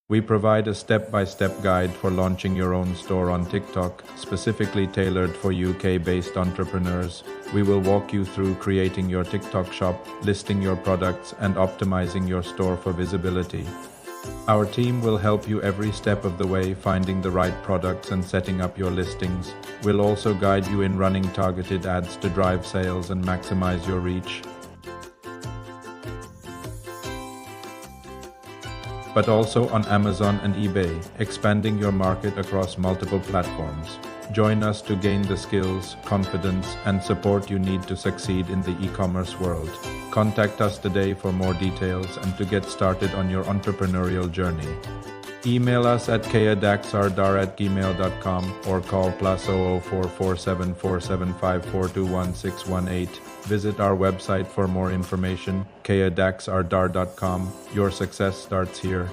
We provide a step-by-step guide for launching your own store on TikTok, specifically tailored for UK-based entrepreneurs. We will walk you through creating your TikTok shop, listing your products, and optimizing your store for visibility. Our team will help you every step of the way, finding the right products and setting up your listings. We'll also guide you in running targeted ads to drive sales and maximize your reach. But also on Amazon and eBay, expanding your market across multiple platforms. Join us to gain the skills, confidence, and support you need to succeed in the e-commerce world. Contact us today for more details and to get started on your entrepreneurial journey. Email us at kayadaxardar@gmail.com or call +00447475421618. Visit our website for more information, kayadaxardar.com. Your success starts here.